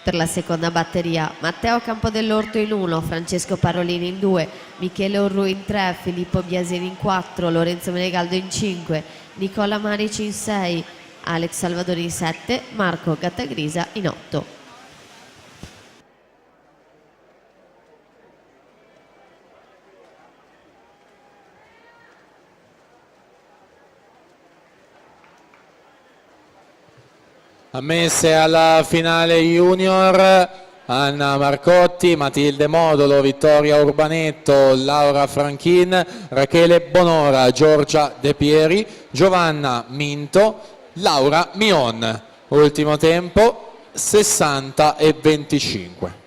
Per la seconda batteria, Matteo Campodell'Orto in 1, Francesco Parolini in 2, Michele Orru in 3, Filippo Biasini in 4, Lorenzo Menegaldo in 5, Nicola Marici in 6, Alex Salvadori in 7, Marco Gattagrisa in 8. Ammesse alla finale junior Anna Marcotti, Matilde Modolo, Vittoria Urbanetto, Laura Franchin, Rachele Bonora, Giorgia De Pieri, Giovanna Minto, Laura Mion. Ultimo tempo 60 e 25.